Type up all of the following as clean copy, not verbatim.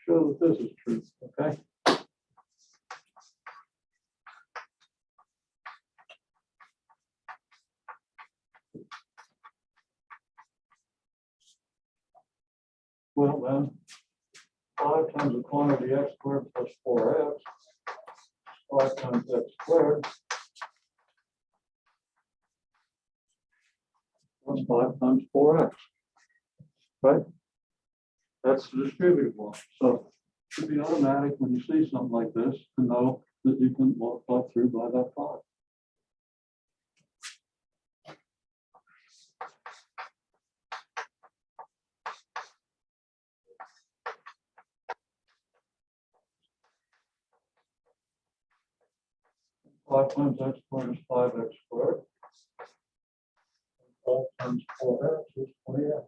show that this is true, okay? Well, then, 5 times the quantity x squared plus 4x, 5 times x squared, plus 5 times 4x, right? That's the distributive law. So it should be automatic when you see something like this to know that you can multiply through by that 5. Five times x squared is 5x squared. 5 times 4x is 20x.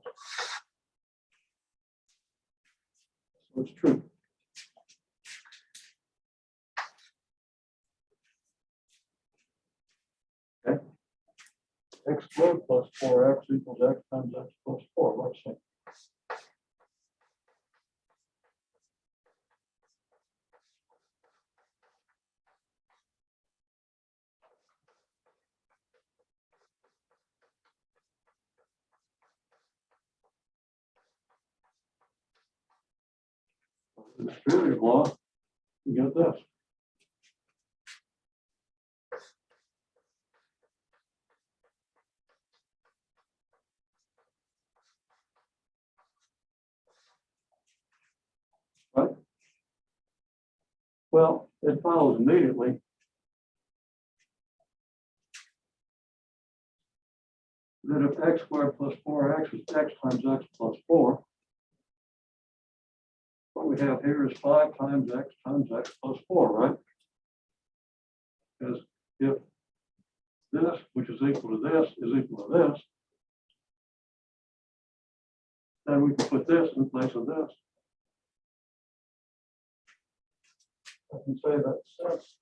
So it's true. Okay. X squared plus 4x equals x times x plus 4. Let's see. The distributive law, you get this. Right? Well, it follows immediately that if x squared plus 4x is x times x plus 4, what we have here is 5 times x plus 4, right? Because if this, which is equal to this, is equal to this, then we can put this in place of this. I can say that's sense.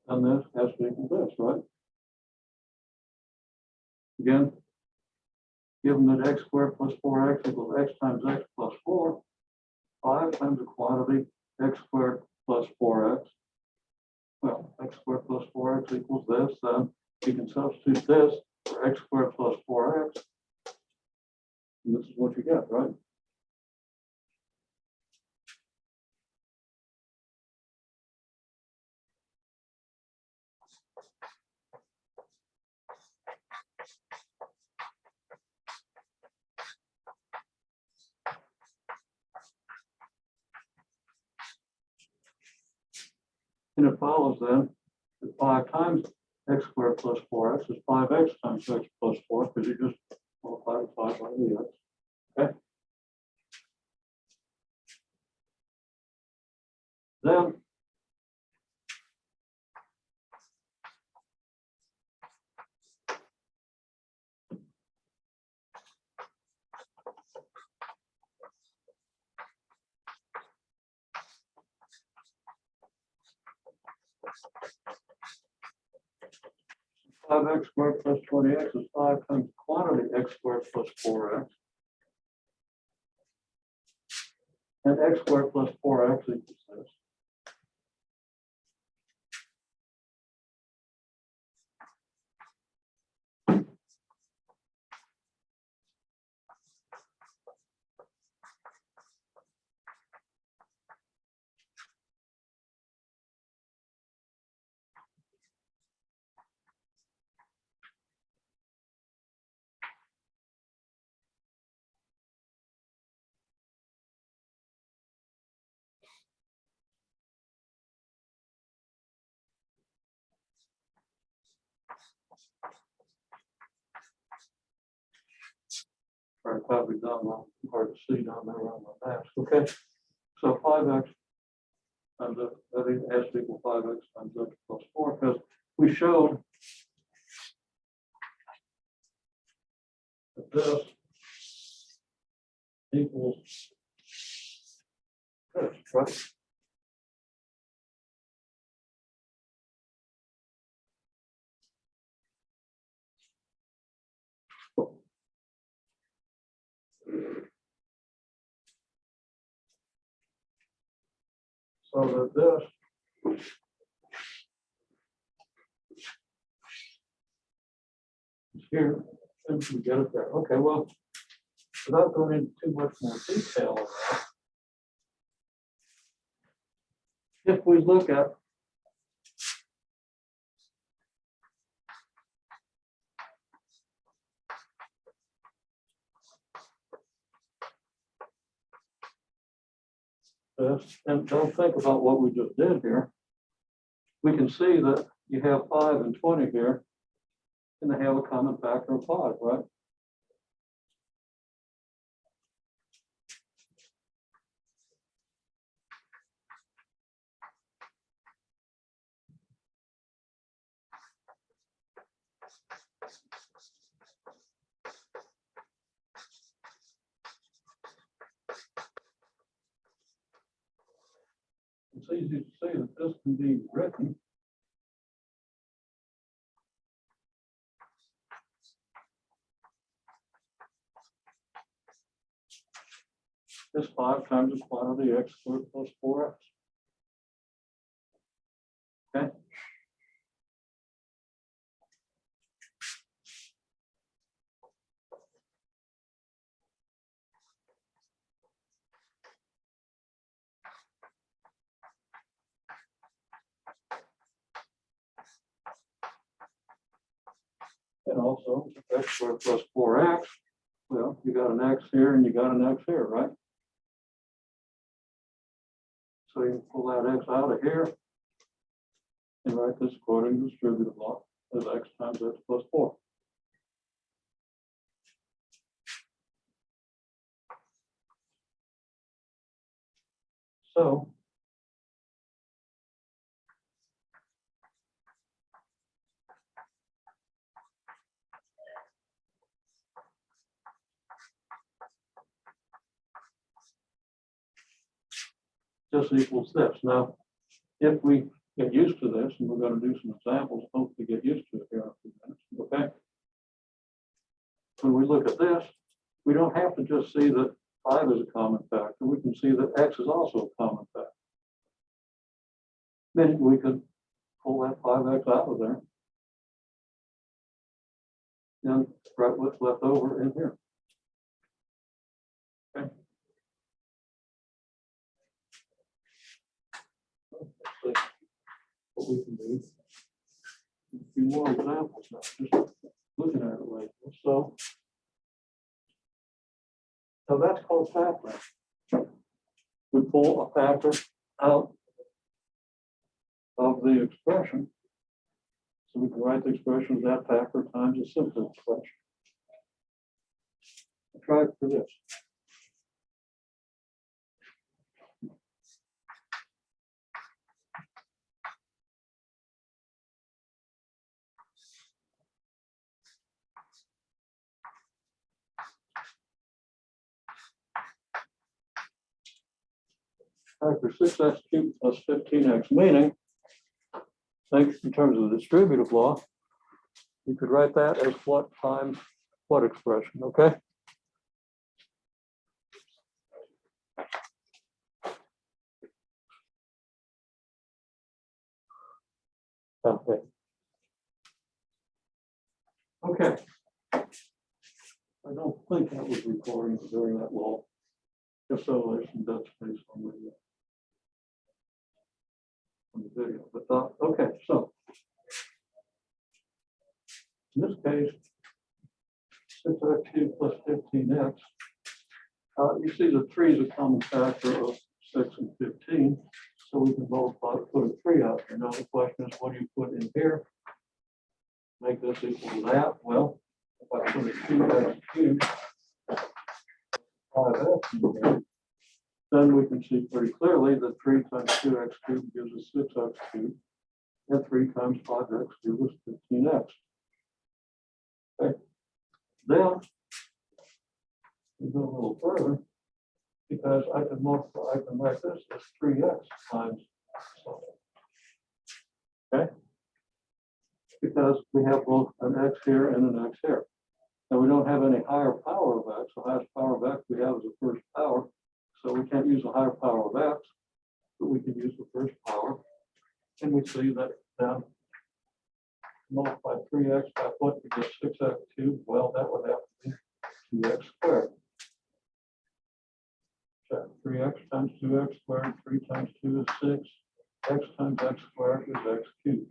And this has to equal this, right? Again, given that x squared plus 4x equals x times x plus 4, 5 times the quantity x squared plus 4x. Well, x squared plus 4x equals this, then you can substitute this for x squared plus 4x. And this is what you get, right? And it follows then that 5 times x squared plus 4x is 5x times x plus 4, because you just multiply 5 by the x. Okay. Then five x squared plus 20x is 5 times quantity x squared plus 4x. And x squared plus 4x equals this. Or probably done wrong, hard to see down there on my mask. Okay, so 5x times that has to equal 5x times x plus 4, because we showed that this equals this, right? So that this is here, and we get it there. Okay, well, without going into too much more detail on that, if we look at this, and don't think about what we just did here, we can see that you have 5 and 20 here, and they have a common factor of 5, right? It's easy to see that this can be written as 5 times the quantity x squared plus 4x. Okay. And also x squared plus 4x. Well, you got an x here and you got an x here, right? So you pull that x out of here and write this according to distributive law as x times x plus 4. So this equals this. Now, if we get used to this, and we're going to do some examples, hopefully get used to it here in a few minutes, okay? When we look at this, we don't have to just see that 5 is a common factor. We can see that x is also a common factor. Then we could pull that 5x out of there and write what's left over in here. Okay. Let's see what we can do. A few more examples now, just looking at it like this. So that's called factoring. We pull a factor out of the expression. So we can write the expression as that factor times a simple expression. I'll try it for this. Factor 6x cubed plus 15x, meaning, think in terms of the distributive law, you could write that as what times what expression, okay? Okay. Okay. I don't think that was recording during that law. Just so there's some dead space on the video. But okay, so in this case, 6x cubed plus 15x. You see the 3 is a common factor of 6 and 15. So we can multiply, put a 3 out here. Now the question is, what do you put in here? Make this equal to that. Well, if I put a 2x cubed 5x in here, then we can see pretty clearly that 3 times 2x cubed gives us 6x cubed, and 3 times 5x gives us 15x. Okay. Then we go a little further, because I can write this as 3x times something. Okay? Because we have both an x here and an x here. Now, we don't have any higher power of x. The highest power of x we have is the first power. So we can't use the higher power of x, but we can use the first power. And we see that then multiply 3x by what to get 6x cubed. Well, that would have to be 2x squared. Check 3x times 2x squared, 3 times 2 is 6. X times x squared is x cubed.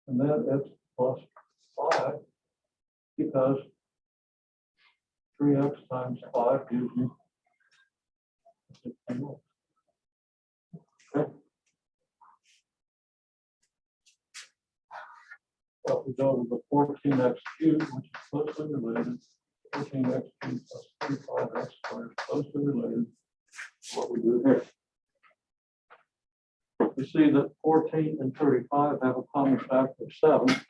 And then it's plus 5 because 3x times 5 gives you 16x. Okay. Well, we go to the 14x cubed, which is closely related. 14x cubed plus 35x squared is closely related to what we do here. We see that 14 and 35 have a common factor of 7.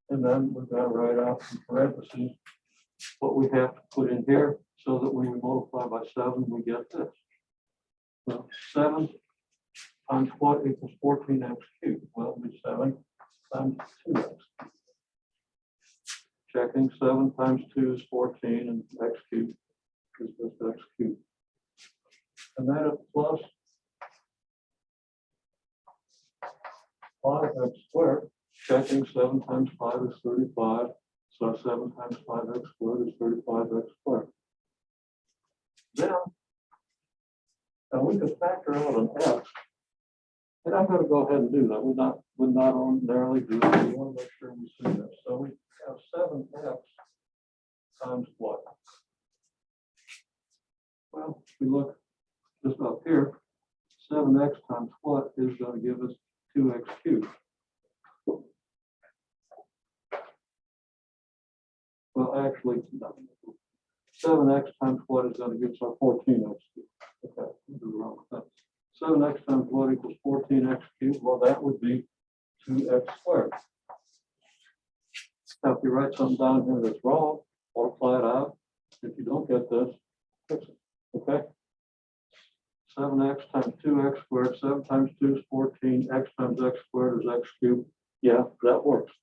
And then we've got to write out in parentheses what we have to put in here so that when we multiply by 7, we get this. So 7 times what equals 14x cubed? Well, it'll be 7 times 2x. Checking 7 times 2 is 14 and x cubed is just x cubed. And then it's plus 5x squared. Checking 7 times 5 is 35. So 7 times 5x squared is 35x squared. Then, now we could factor out an x. And I'm going to go ahead and do that. Would not ordinarily do it. We want to make sure we see this. So we have 7x times what? Well, if we look just up here, 7x times what is going to give us 2x cubed. Well, actually, no. 7x times what is going to give us our 14x cubed. Okay, we'll do wrong with that. 7x times what equals 14x cubed? Well, that would be 2x squared. Now, if you write something down here that's wrong, multiply it out. If you don't get this, fix it. Okay? 7x times 2x squared, 7 times 2 is 14, x times x squared is x cubed. Yeah, that works.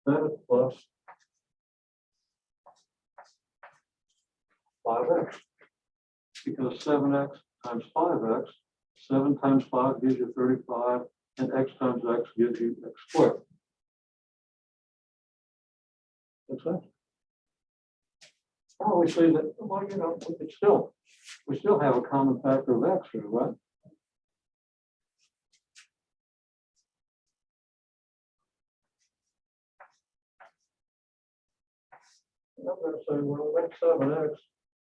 That is plus 5x. Because 7x times 5x, 7 times 5 gives you 35, and x times x gives you x squared. Makes sense? Oh, we see that, well, you know, we still have a common factor of x here, right? I'm going to say, well, that's 7x,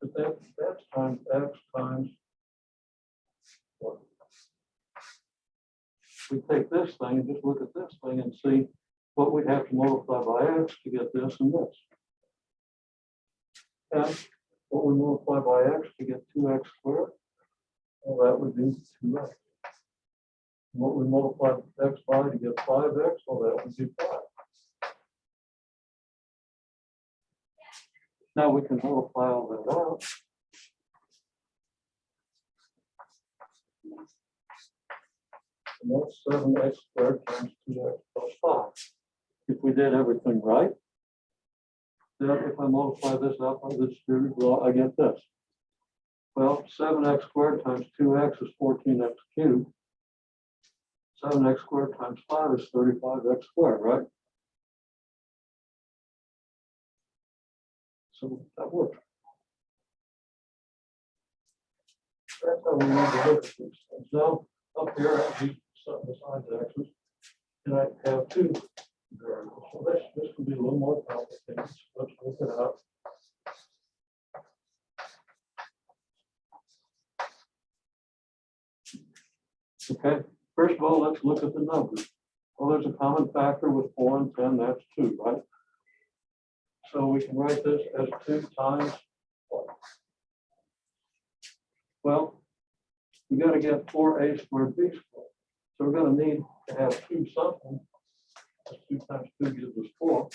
but that's times x times what? We take this thing and just look at this thing and see what we'd have to multiply by x to get this and this. And what we multiply by x to get 2x squared, well, that would be 2x. What we multiply x by to get 5x, well, that would be 5. Now we can multiply all that out. And that's 7x squared times 2x plus 5. If we did everything right, then if I multiply this out by this distributed law, I get this. Well, 7x squared times 2x is 14x cubed. 7x squared times 5 is 35x squared, right? So that works. That's how we need to look at these things. Now, up here, I need something besides x's, and I have 2 variables. So this can be a little more complicated. So let's look it up. Okay, first of all, let's look at the numbers. Well, there's a common factor with 4 and 10, that's 2, right? So we can write this as 2 times what? Well, we got to get 4a squared b squared. So we're gonna need to have two something. That's 2 times 2 gives us 4.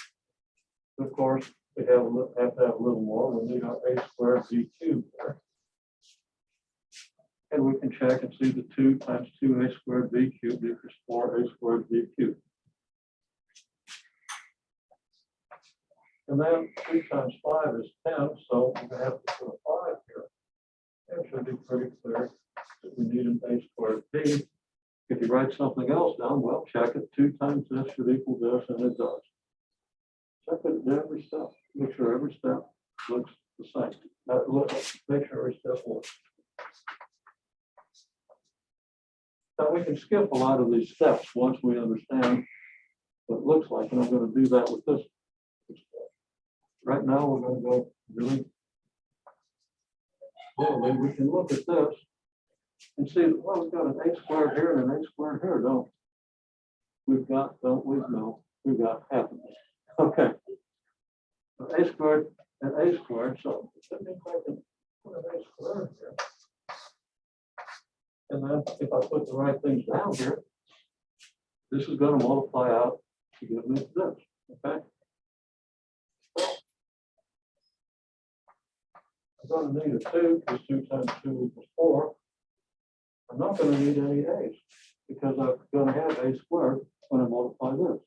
Of course, we have to have a little more. We need our a squared b cubed there. And we can check and see the 2 times 2a squared b cubed equals 4a squared b cubed. And then 2 times 5 is 10, so we're gonna have to put a 5 here. It should be pretty clear that we need an a squared b. If you write something else down, well, check it. 2 times this should equal this, and it does. Check it at every step. Make sure every step looks the same. Make sure every step works. Now we can skip a lot of these steps once we understand what it looks like, and I'm going to do that with this. Right now, we're going to go really slowly. We can look at this and see, well, we've got an a squared here and an a squared here, don't we? We've got, don't we? No, we've got half of it. Okay. So a squared and a squared, so that means I can put an a squared here. And then if I put the right things down here, this is going to multiply out to give me this, okay? I'm going to need a 2, because 2 times 2 equals 4. I'm not going to need any a's, because I'm going to have a squared when I multiply this.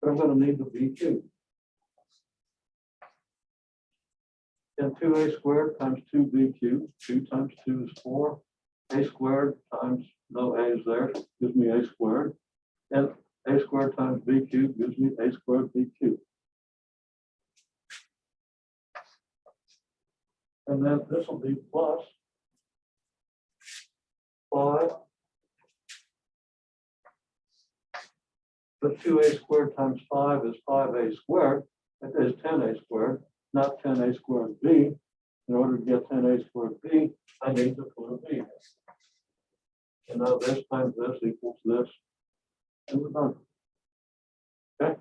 But I'm going to need the b cubed. And 2a squared times 2b cubed, 2 times 2 is 4. A squared times no a's there gives me a squared. And a squared times b cubed gives me a squared b cubed. And then this will be plus 5. But 2a squared times 5 is 5a squared. That is 10a squared, not 10a squared b. In order to get 10a squared b, I need to put a b in. And now this times this equals this. And we're done. Okay?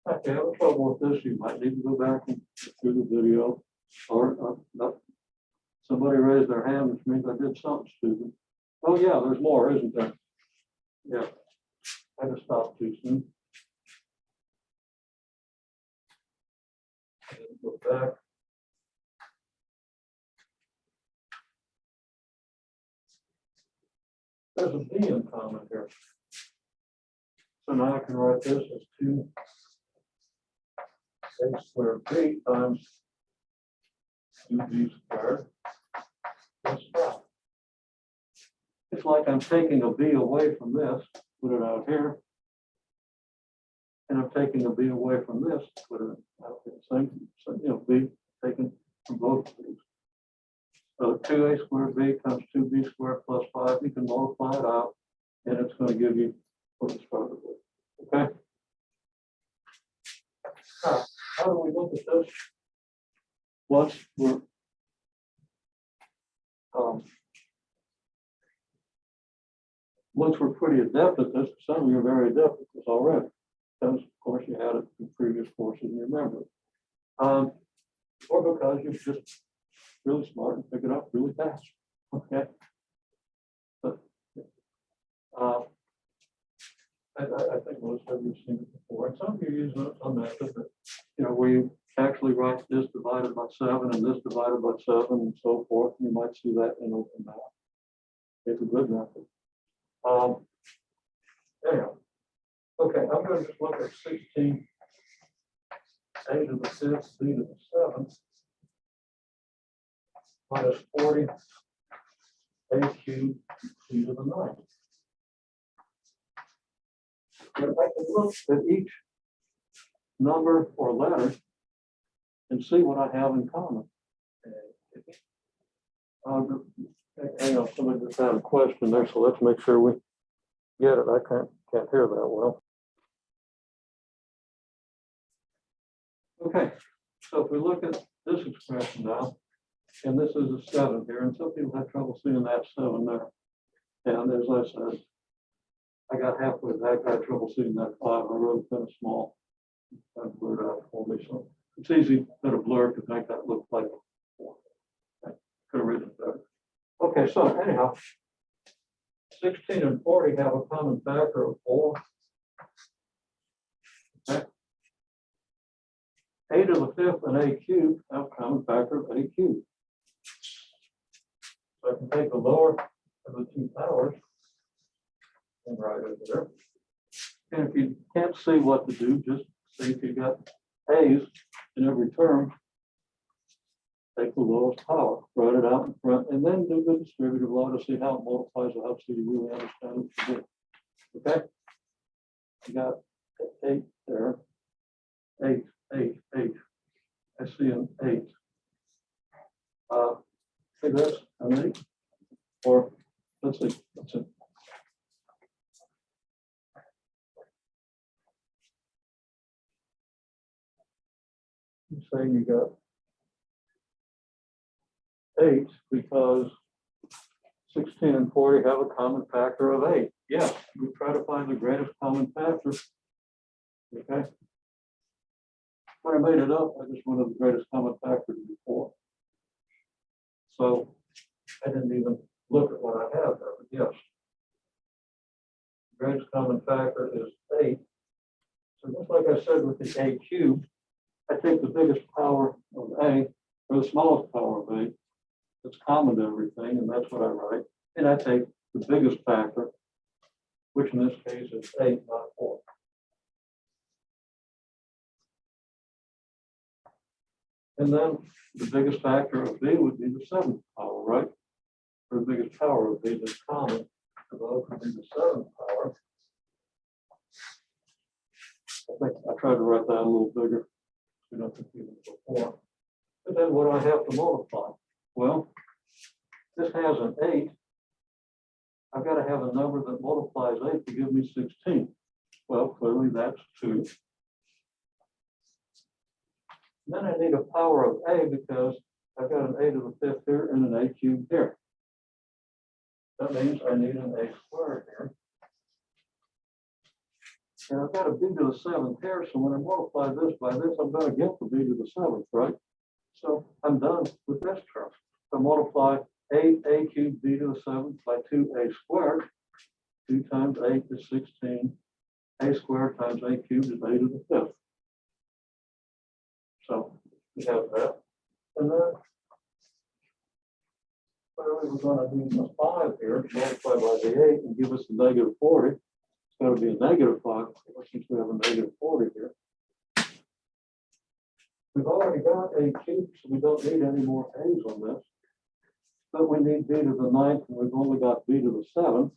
If you have trouble with this, you might need to go back and through the video. Or no, somebody raised their hand, which means I did something stupid. Oh yeah, there's more, isn't there? Yeah. I just stopped too soon. Go back. There's a b in common here. So now I can write this as 2 a squared b times 2b squared plus 5. It's like I'm taking a b away from this, put it out here. And I'm taking a b away from this, put it out here. Same, so, you know, b taken from both of these. So 2a squared b times 2b squared plus 5. You can multiply it out, and it's going to give you what it started with. Okay? Now, how do we look at this? Once we're pretty adept at this, some of you are very adept at this already, because of course you had it in previous courses and you remember it. Or because you're just really smart and pick it up really fast. Okay. But I think most of you have seen it before. And some of you use a method that, you know, where you actually write this divided by 7 and this divided by 7 and so forth. You might see that in open math. It's a good method. Anyhow. Okay, I'm going to just look at 16 a to the 5th, b to the 7th, minus 40 a cubed c to the 9th. And I can look at each number or letter and see what I have in common. Hang on, somebody just had a question there, so let's make sure we get it. I can't hear that well. Okay, so if we look at this expression now, and this is a 7 here, and some people have trouble seeing that 7 there. And as I said, I got halfway back, I had trouble seeing that 5. I wrote it kind of small. Kind of blurred out for me. So it's easy that a blur could make that look like a 4. I could have written it better. Okay, so anyhow, 16 and 40 have a common factor of 4. Okay. A to the 5th and a cubed have a common factor of a cubed. So I can take the lower of the two powers and write it there. And if you can't see what to do, just see if you got a's in every term, take the lowest power, write it out in front, and then do the distributive law to see how it multiplies it out so you really understand what to do. Okay? You got 8 there. 8, 8, 8. I see an 8. See this? An 8? Or let's see. You say you got 8 because 16 and 40 have a common factor of 8. Yes, we try to find the greatest common factor. Okay. When I made it up, I just wanted the greatest common factor before. So I didn't even look at what I have there, but yes. The greatest common factor is 8. So just like I said with the a cubed, I take the biggest power of a, or the smallest power of a, that's common to everything, and that's what I write. And I take the biggest factor, which in this case is 8, not 4. And then the biggest factor of b would be the 7th power, right? Or the biggest power of b that's common to both would be the 7th power. I think I tried to write that a little bigger. We don't confuse it before. And then what do I have to multiply? Well, this has an 8. I've got to have a number that multiplies 8 to give me 16. Well, clearly that's 2. Then I need a power of a because I've got an a to the 5th here and an a cubed here. That means I need an a squared here. And I've got a b to the 7th here, so when I multiply this by this, I'm going to get the b to the 7th, right? So I'm done with this term. So multiply a cubed b to the 7th by 2a squared. 2 times 8 is 16. A squared times a cubed is a to the 5th. So we have that. And then clearly we're going to do the 5 here, multiply by the 8 and give us the negative 40. It's got to be a negative 5 since we have a negative 40 here. We've already got a cubed, so we don't need any more a's on this. But we need b to the 9th, and we've only got b to the 7th.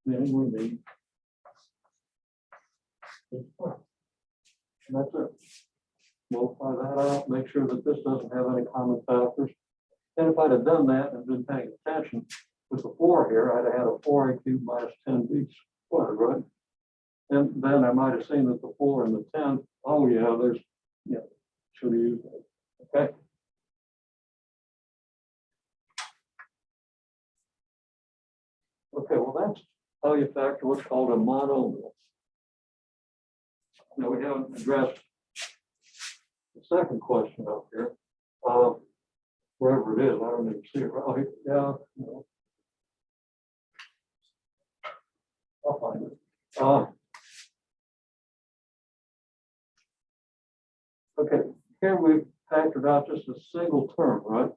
Then we need b squared. And that's it. Multiply that out, make sure that this doesn't have any common factors. And if I'd have done that and been paying attention with the 4 here, I'd have had a 4a cubed minus 10b squared, right? And then I might have seen that the 4 and the 10, oh yeah, there's, yeah, should have used it. Okay. Okay, well, that's how you factor what's called a monomial. Now we haven't addressed the second question up here. Wherever it is, I don't even see it. Oh, yeah, no. I'll find it. Okay, here we've factored out just a single term, right?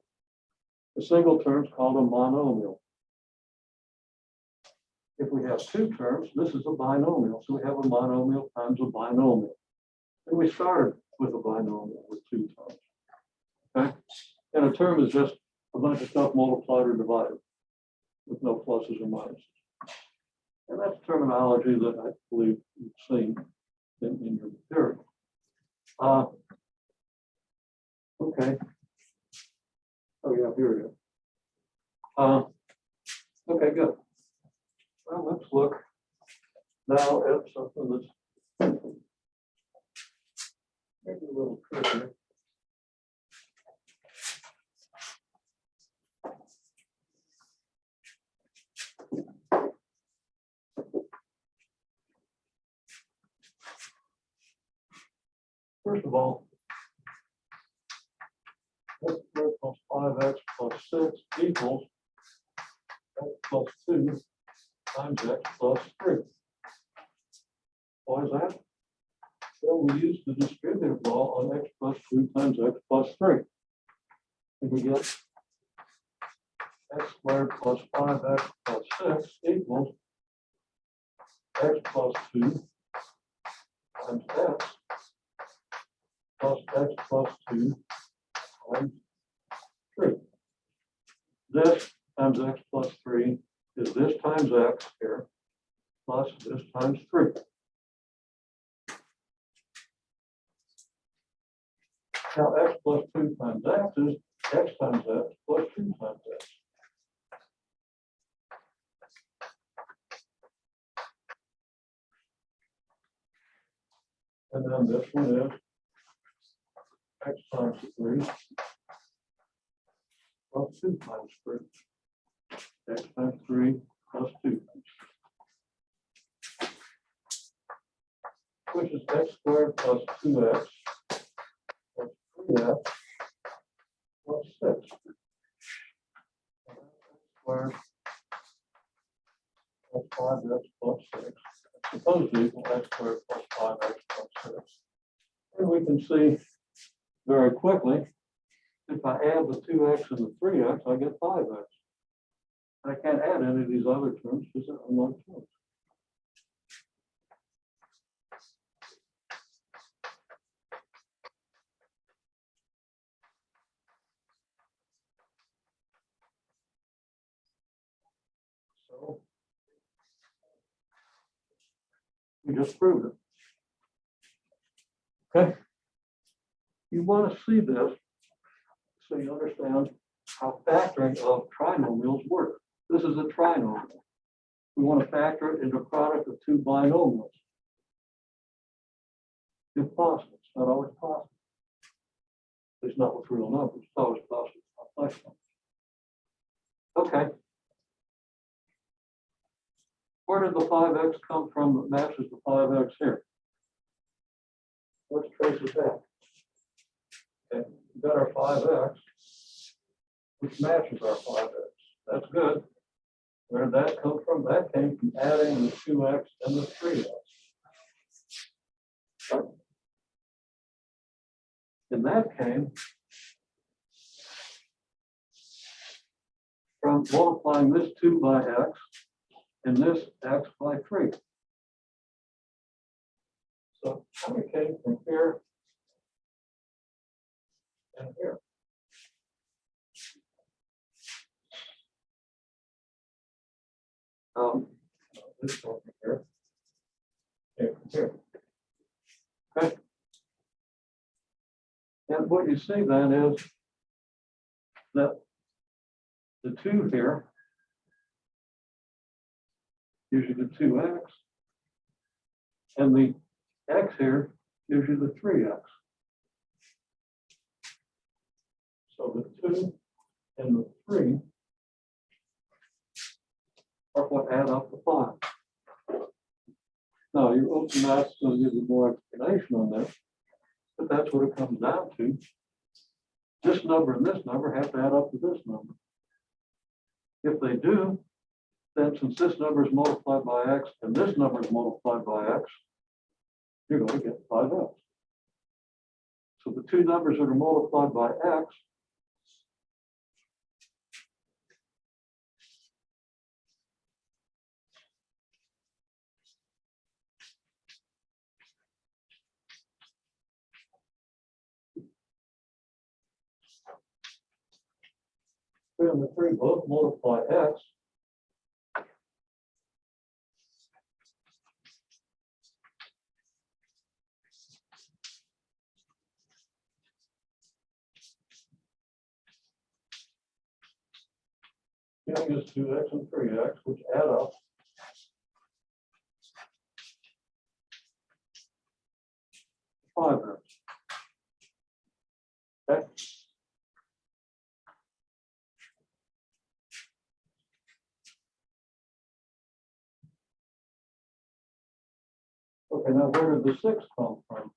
The single term is called a monomial. If we have 2 terms, this is a binomial. So we have a monomial times a binomial. And we started with a binomial with 2 terms. Okay? And a term is just a bunch of stuff multiplied or divided with no pluses or minuses. And that's terminology that I believe you've seen in your material. Okay. Oh yeah, here it is. Okay, good. Well, let's look now at something that's maybe a little trickier. First of all, x squared plus 5x plus 6 equals x plus 2 times x plus 3. Why is that? Well, we use the distributive law on x plus 2 times x plus 3. And we get x squared plus 5x plus 6 equals x plus 2 times x plus x plus 2 times 3. This times x plus 3 is this times x here plus this times 3. Now x plus 2 times x is x times x plus 2 times x. And then this one is x times 3 plus 2 times 3. X times 3 plus 2 times 3. Which is x squared plus 2x plus 3x plus 6. X squared plus 5x plus 6. It's supposed to equal x squared plus 5x plus 6. And we can see very quickly, if I add the 2x and the 3x, I get 5x. I can't add any of these other terms because they're unlike terms. So we just proved it. Okay. You want to see this so you understand how factoring of trinomials work. This is a trinomial. We want to factor it into a product of two binomials. If possible, it's not always possible. It's not with real numbers. It's always possible with complex numbers. Okay. Where did the 5x come from that matches the 5x here? Let's trace it back. Okay, we've got our 5x, which matches our 5x. That's good. Where did that come from? That came from adding the 2x and the 3x. Right? And that came from multiplying this 2 by x and this x by 3. So how many came from here and here? This one from here and from here. Okay. And what you see then is that the 2 here gives you the 2x, and the x here gives you the 3x. So the 2 and the 3 are what add up to 5. Now, your open math is going to give you more explanation on this, but that's what it comes down to. This number and this number have to add up to this number. If they do, then since this number is multiplied by x and this number is multiplied by x, you're going to get 5x. So the two numbers that are multiplied by x three and the 3 both multiply x. Giving us 2x and 3x, which add up to 5x. Okay. Okay, now where did the 6 come from?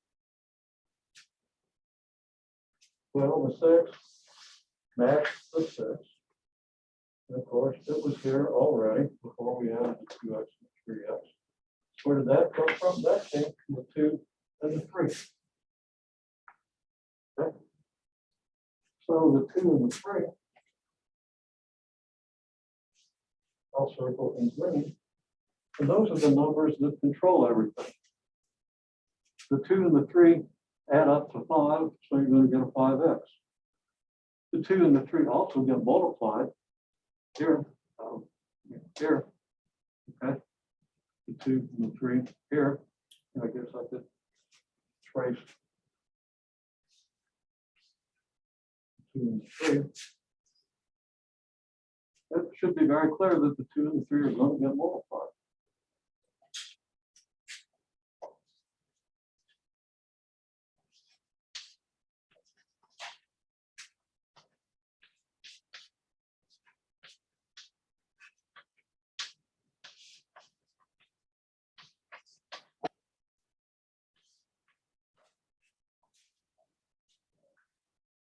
Well, the 6 matched the 6 And of course, it was here already before we added the 2x and 3x. Where did that come from? That came from the 2 and the 3. Okay. So the 2 and the 3, I'll circle in green. And those are the numbers that control everything. The 2 and the 3 add up to 5, so you're going to get a 5x. The 2 and the 3 also get multiplied here, here, okay? The 2 and the 3 here, and I guess I could trace 2 and 3. It should be very clear that the 2 and the 3 are going to get multiplied.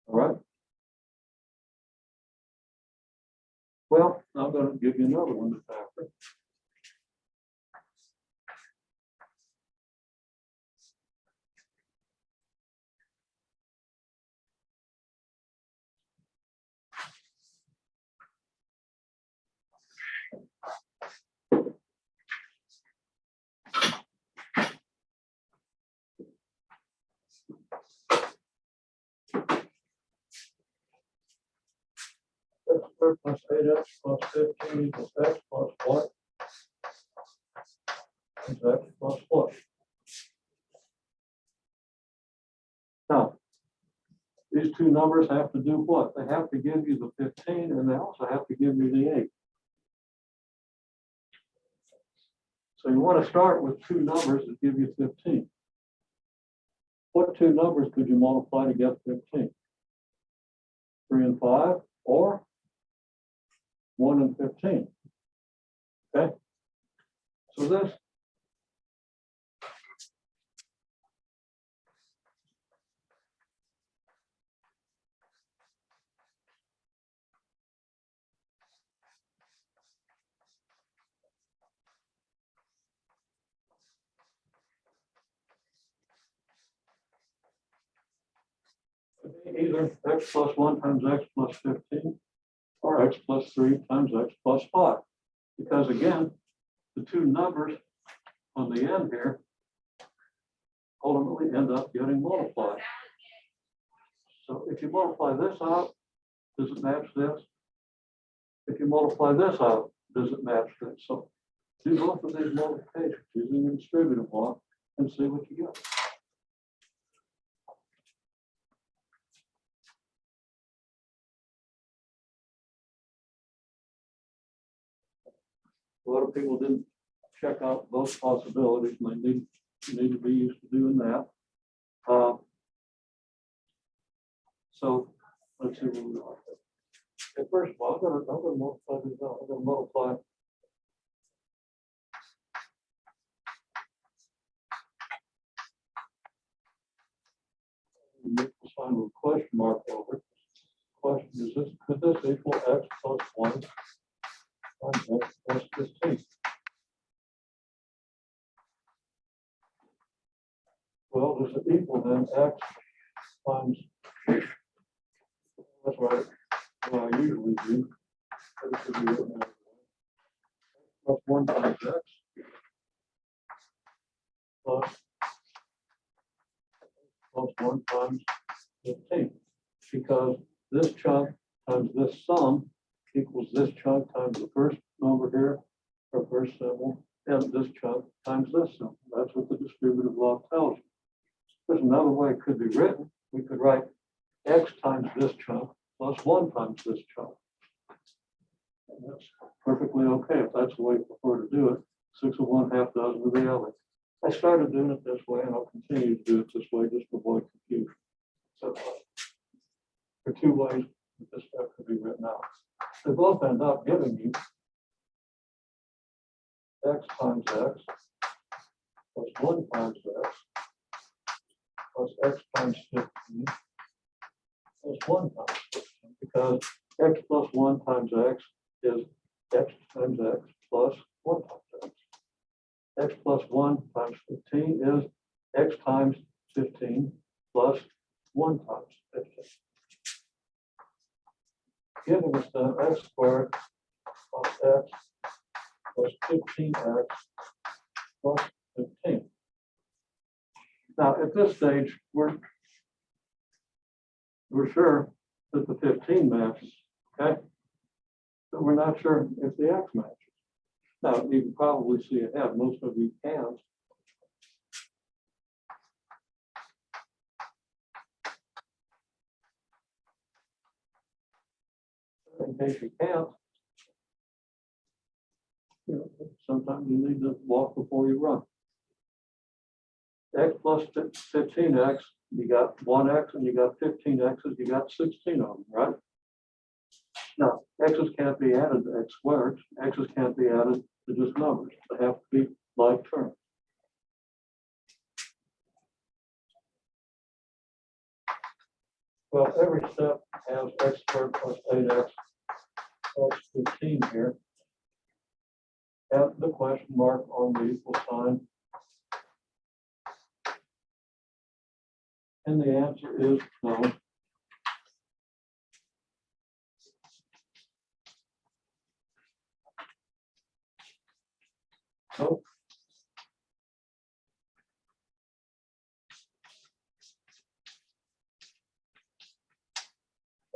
All right. Well, I'm going to give you another one to factor. X squared plus 8x plus 15 equals x plus what? Is x plus what? Now, these two numbers have to do what? They have to give you the 15 and they also have to give you the 8. So you want to start with two numbers that give you 15. What two numbers could you multiply to get 15? 3 and 5 or 1 and 15. Okay. So this either x plus 1 times x plus 15 or x plus 3 times x plus 5. Because again, the two numbers on the end here ultimately end up getting multiplied. So if you multiply this out, does it match this? If you multiply this out, does it match this? So do both of these multiplications using the distributive law and see what you get. A lot of people didn't check out both possibilities, and they need to be used to doing that. So let's see what we got. Okay, first of all, I'm going to multiply these out. I'm going to multiply the sign with a question mark over it. Question is this: could this equal x plus 1 times x plus 15? Well, does it equal then x times? That's right. What I usually do. Plus 1 times x plus 1 times 15, because this chunk times this sum equals this chunk times the first number here, or first symbol, and this chunk times this symbol. That's what the distributive law tells you. There's another way it could be written. We could write x times this chunk plus 1 times this chunk. And that's perfectly okay if that's the way you prefer to do it. 6 of one, half dozen of the other. I started doing it this way, and I'll continue to do it this way just to avoid confusion. So there are two ways that this stuff could be written out. They both end up giving you x times x plus 1 times x plus x times 15 plus 1 times 15, because x plus 1 times x is x times x plus 1 times x. X plus 1 times 15 is x times 15 plus 1 times 15. Giving us then x squared plus x plus 15x plus 15. Now, at this stage, we're sure that the 15 matches, okay? But we're not sure if the x matches. Now, you can probably see ahead. Most of you can. In case you can't, you know, sometimes you need to walk before you run. X plus 15x, you got 1x and you got 15x's, you got 16 of them, right? Now, x's can't be added to x squared. X's can't be added to just numbers. They have to be like terms. Well, every step has x squared plus 8x plus 15 here. Add the question mark on the equal sign. And the answer is no. So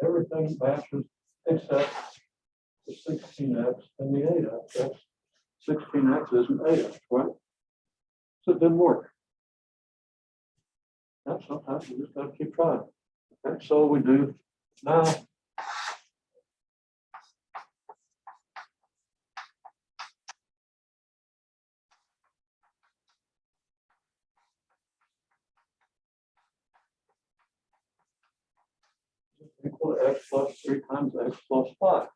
everything matches except the 16x and the 8x. That's 16x isn't 8x, right? So it didn't work. And sometimes you just got to keep trying. Okay, so we do now. Equal to x plus 3 times x plus 5.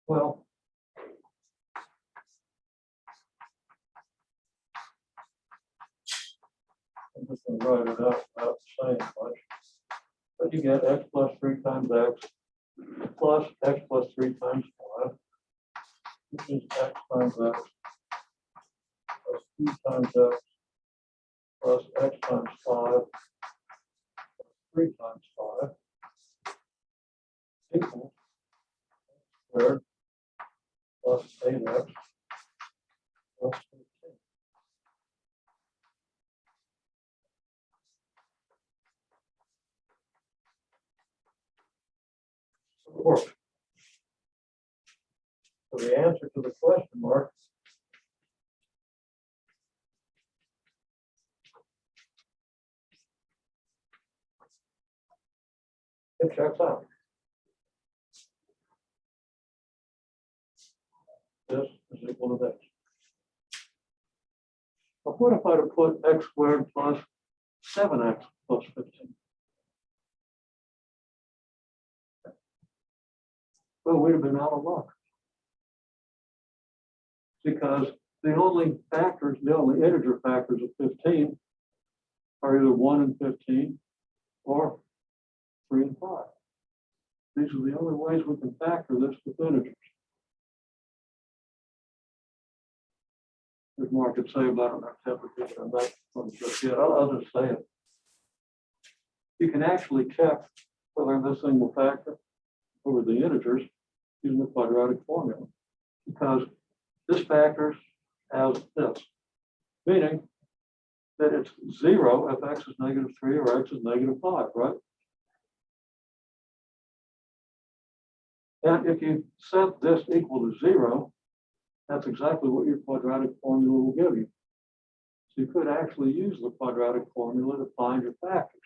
Well, I'm just going to write it out without saying much. But you get x plus 3 times x plus x plus 3 times 5, which is x times x plus 2 times x plus x times 5 plus 3 times 5 equals squared plus 8x plus 15. So it works. So the answer to the question mark it checks out. This is equal to this. But what if I had put x squared plus 7x plus 15? Well, we'd have been out of luck. Because the only factors, the only integer factors of 15 are either 1 and 15 or 3 and 5. These are the only ways we can factor this with integers. There's more I could say about it, I'm temperature, and that one just yet. I'll just say it. You can actually check whether this thing will factor over the integers using the quadratic formula, because this factors as this, meaning that it's 0 if x is -3 or x is -5, right? And if you set this equal to 0, that's exactly what your quadratic formula will give you. So you could actually use the quadratic formula to find your factors.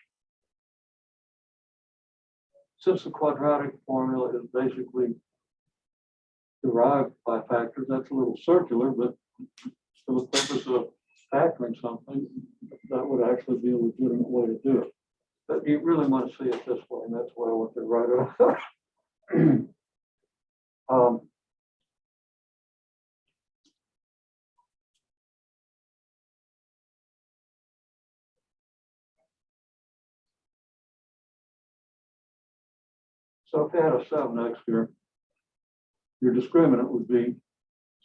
Since the quadratic formula is basically derived by factors, that's a little circular, but for the purpose of factoring something, that would actually be a legitimate way to do it. But you really want to see it this way, and that's why I want to write it up. So if you had a 7x here, your discriminant would be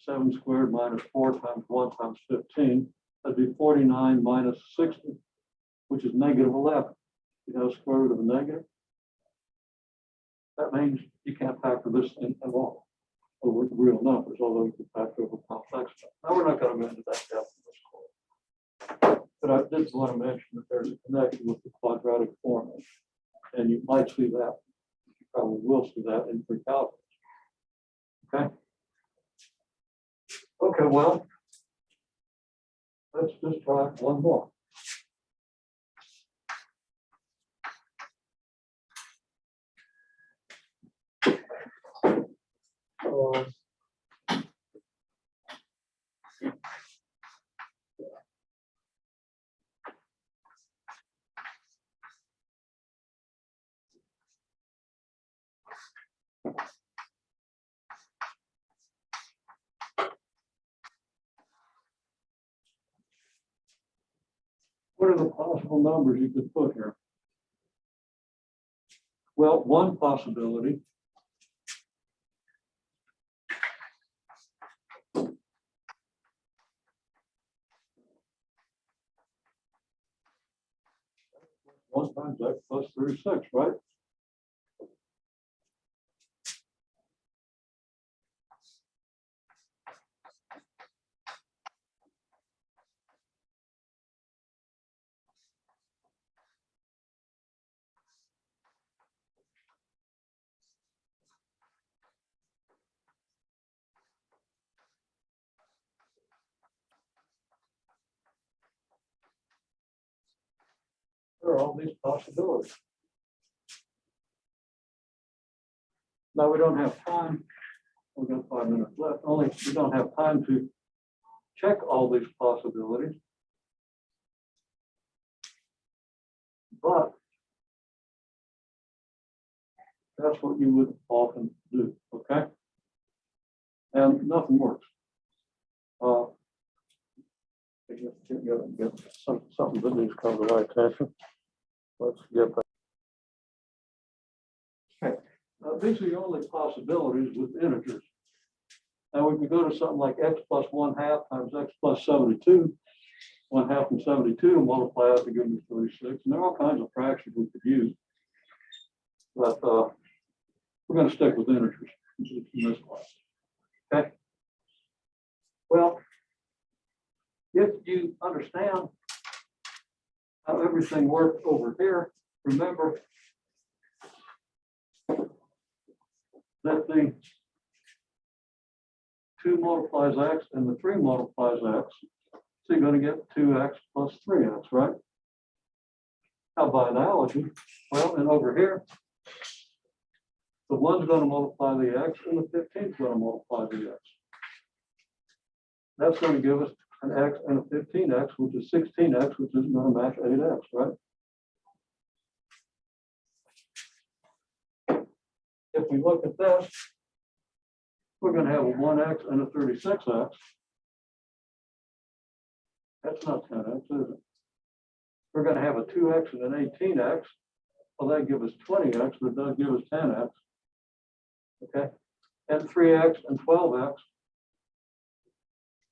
7 squared minus 4 times 1 times 15. That'd be 49 minus 60, which is negative 11. You know, square root of a negative. That means you can't factor this in at all over real numbers, although you can factor over complex stuff. Now, we're not going to go into that depth in this course. But I did want to mention that there's a connection with the quadratic formula. And you might see that. You probably will see that in pre-calculus. Okay. Okay, well, let's just try one more. What are the possible numbers you could put here? Well, one possibility one times x plus 36, right? There are all these possibilities. Now we don't have time. We've got 5 minutes left. Only we don't have time to check all these possibilities. But that's what you would often do, okay? And nothing works. Get something that needs to come to my attention. Let's get that. Okay. These are the only possibilities with integers. Now we could go to something like x plus 1/2 times x plus 72. 1/2 and 72 and multiply out to give me 36. And there are all kinds of fractions we could use. But we're going to stick with integers in this class. Okay. Well, if you understand how everything works over here, remember that the 2 multiplies x and the 3 multiplies x. So you're going to get 2x plus 3x, right? Now, by analogy, well, and over here, the 1's going to multiply the x and the 15's going to multiply the x. That's going to give us an x and a 15x, which is 16x, which is going to match 8x, right? If we look at this, we're going to have a 1x and a 36x. That's not 10x, is it? We're going to have a 2x and an 18x. Well, that gives us 20x, but it does give us 10x. Okay. And 3x and 12x.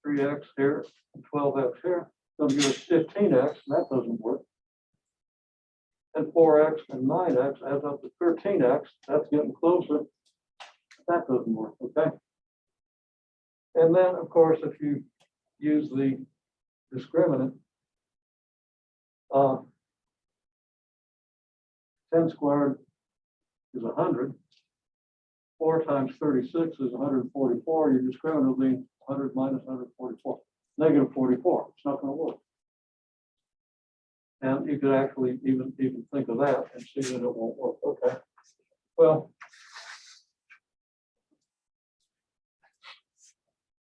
3x here and 12x here. That'll give us 15x. That doesn't work. And 4x and 9x adds up to 13x. That's getting closer. That doesn't work. Okay. And then, of course, if you use the discriminant, 10 squared is 100. 4 times 36 is 144. Your discriminant will be 100 minus 144, negative 44. It's not going to work. And you could actually even think of that and see that it won't work. Okay. Well,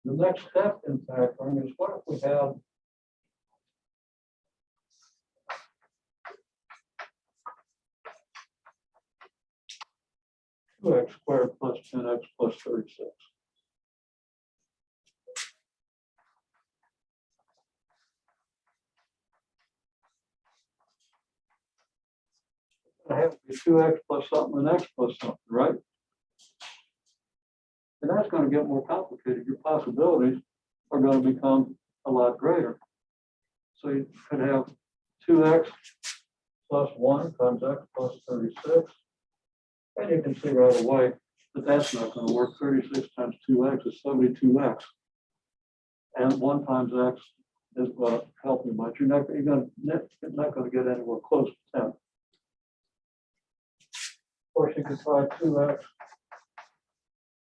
the next step in factoring is, what if we have x squared plus 10x plus 36? gonna have to be 2x plus something and x plus something, right? And that's gonna get more complicated. Your possibilities are gonna become a lot greater. So you could have 2x plus 1 times x plus 36. And you can see right away that that's not going to work. 36 times 2x is 72x. And 1 times x is going to help you much. You're not going to get anywhere close to 10. Of course, you could try 2x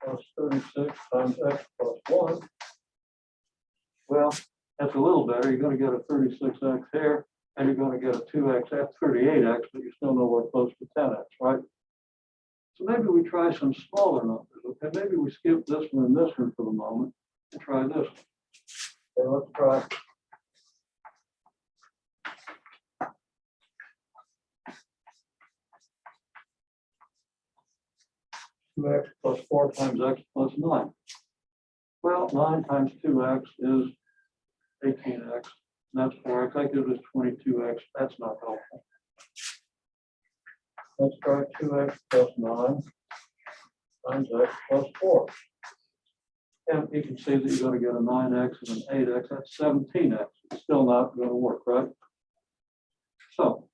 plus 36 times x plus 1. Well, that's a little better. You're going to get a 36x here, and you're going to get a 2x, that's 38x, but you're still nowhere close to 10x, right? So maybe we try some smaller numbers, okay? Maybe we skip this one and this one for the moment and try this one. Okay, let's try 2x plus 4 times x plus 9. Well, 9 times 2x is 18x, and that's 4x. That gives us 22x. That's not helpful. Let's try 2x plus 9 times x plus 4. And you can see that you're going to get a 9x and an 8x. That's 17x. It's still not going to work, right? So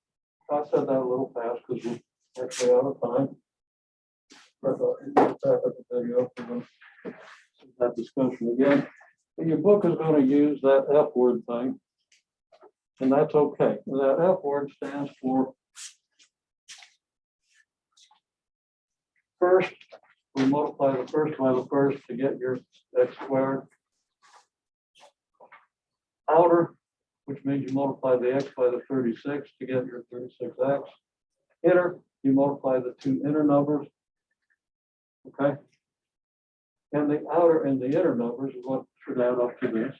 I said that a little fast because we're actually out of time. But back at the video for that discussion again. And your book is going to use that F word thing, and that's okay. That F word stands for first. We multiply the first by the first to get your x squared. Outer, which means you multiply the x by the 36 to get your 36x. Inner, you multiply the two inner numbers. Okay. And the outer and the inner numbers is what should add up to this.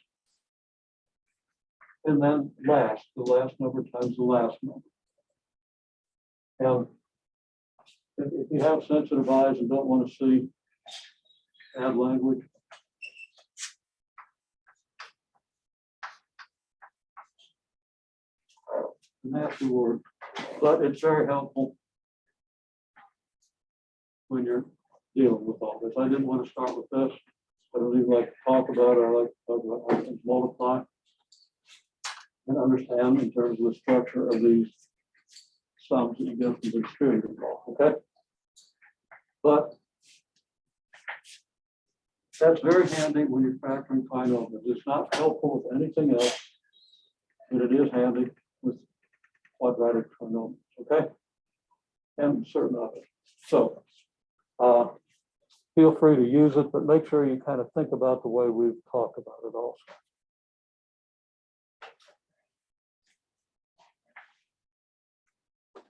And then last, the last number times the last number. And if you have sensitive eyes and don't want to see add language, a nasty word, but it's very helpful when you're dealing with all this. I didn't want to start with this. I don't even like to talk about it. I like to talk about how things multiply and understand in terms of the structure of these sums that you get from the extrusion ball, okay? But that's very handy when you're factoring trinomials. It's not helpful with anything else, but it is handy with quadratic trinomials, okay? And certain others. So feel free to use it, but make sure you kind of think about the way we've talked about it also.